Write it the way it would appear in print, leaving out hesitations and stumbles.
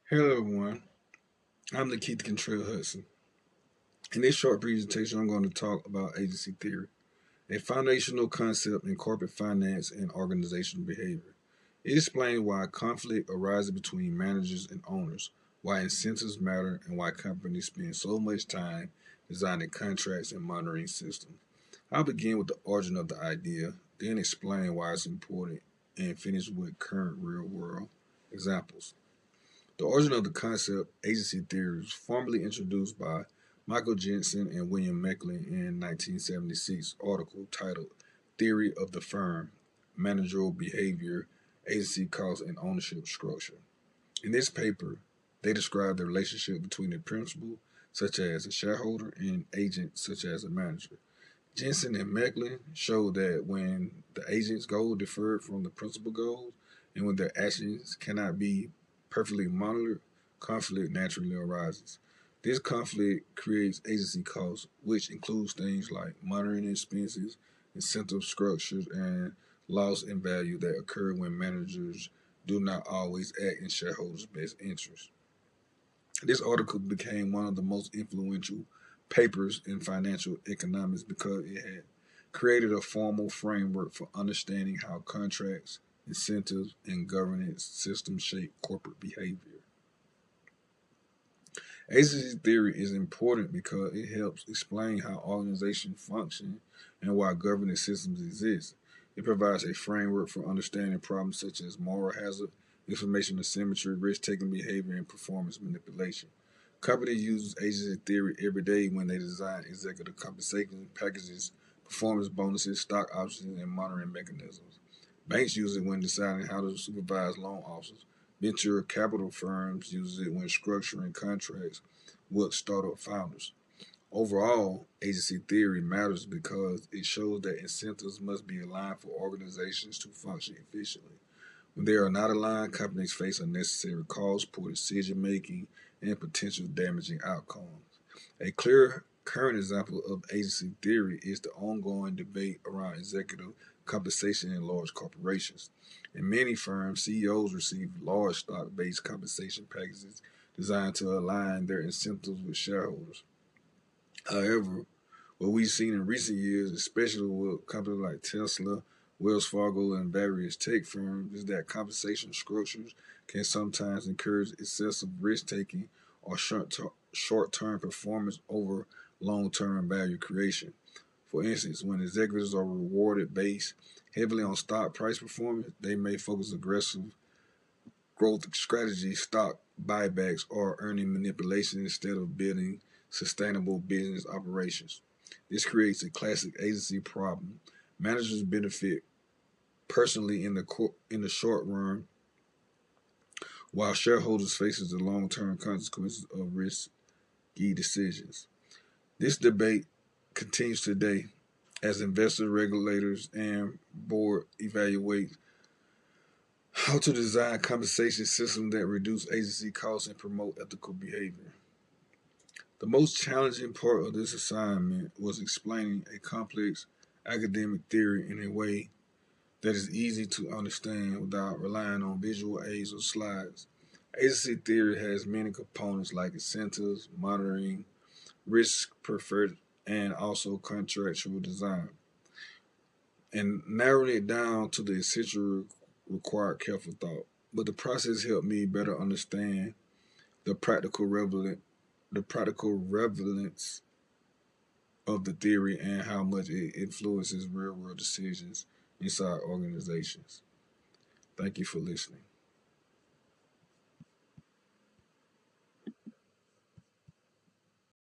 Hello everyone, I'm the Keith Contrell Hudson. In this short presentation, I'm going to talk about agency theory, a foundational concept in corporate finance and organizational behavior. It explains why conflict arises between managers and owners, why incentives matter, and why companies spend so much time designing contracts and monitoring systems. I'll begin with the origin of the idea, then explain why it's important, and finish with current real world examples. The origin of the concept agency theory was formally introduced by Michael Jensen and William Mecklin in 1976 article titled Theory of the Firm, Managerial Behavior, Agency Cost, and Ownership Structure. In this paper, they describe the relationship between a principal, such as a shareholder, and agent, such as a manager. Jensen and Mecklin showed that when the agent's goals differ from the principal goals, and when their actions cannot be perfectly monitored, conflict naturally arises. This conflict creates agency costs, which includes things like monitoring expenses, incentive structures, and loss in value that occur when managers do not always act in shareholders' best interest. This article became one of the most influential papers in financial economics because it had created a formal framework for understanding how contracts, incentives, and governance systems shape corporate behavior. Agency theory is important because it helps explain how organizations function and why governance systems exist. It provides a framework for understanding problems such as moral hazard, information asymmetry, risk-taking behavior, and performance manipulation. Companies use agency theory every day when they design executive compensation packages, performance bonuses, stock options, and monitoring mechanisms. Banks use it when deciding how to supervise loan officers. Venture capital firms use it when structuring contracts with startup founders. Overall, agency theory matters because it shows that incentives must be aligned for organizations to function efficiently. When they are not aligned, companies face unnecessary costs, poor decision making, and potential damaging outcomes. A clear current example of agency theory is the ongoing debate around executive compensation in large corporations. In many firms, CEOs receive large stock based compensation packages designed to align their incentives with shareholders. However, what we've seen in recent years, especially with companies like Tesla, Wells Fargo, and various tech firms, is that compensation structures can sometimes encourage excessive risk taking or short term performance over long term value creation. For instance, when executives are rewarded based heavily on stock price performance, they may focus aggressive growth strategies, stock buybacks, or earning manipulation instead of building sustainable business operations. This creates a classic agency problem. Managers benefit personally in the short run, while shareholders faces the long-term consequences of risky decisions. This debate continues today as investors, regulators, and board evaluate how to design compensation systems that reduce agency costs and promote ethical behavior. The most challenging part of this assignment was explaining a complex academic theory in a way that is easy to understand without relying on visual aids or slides. Agency theory has many components like incentives, monitoring, risk preferred, and also contractual design. And narrowing it down to the essential required careful thought. But the process helped me better understand the practical relevance of the theory and how much it influences real world decisions inside organizations. Thank you for listening.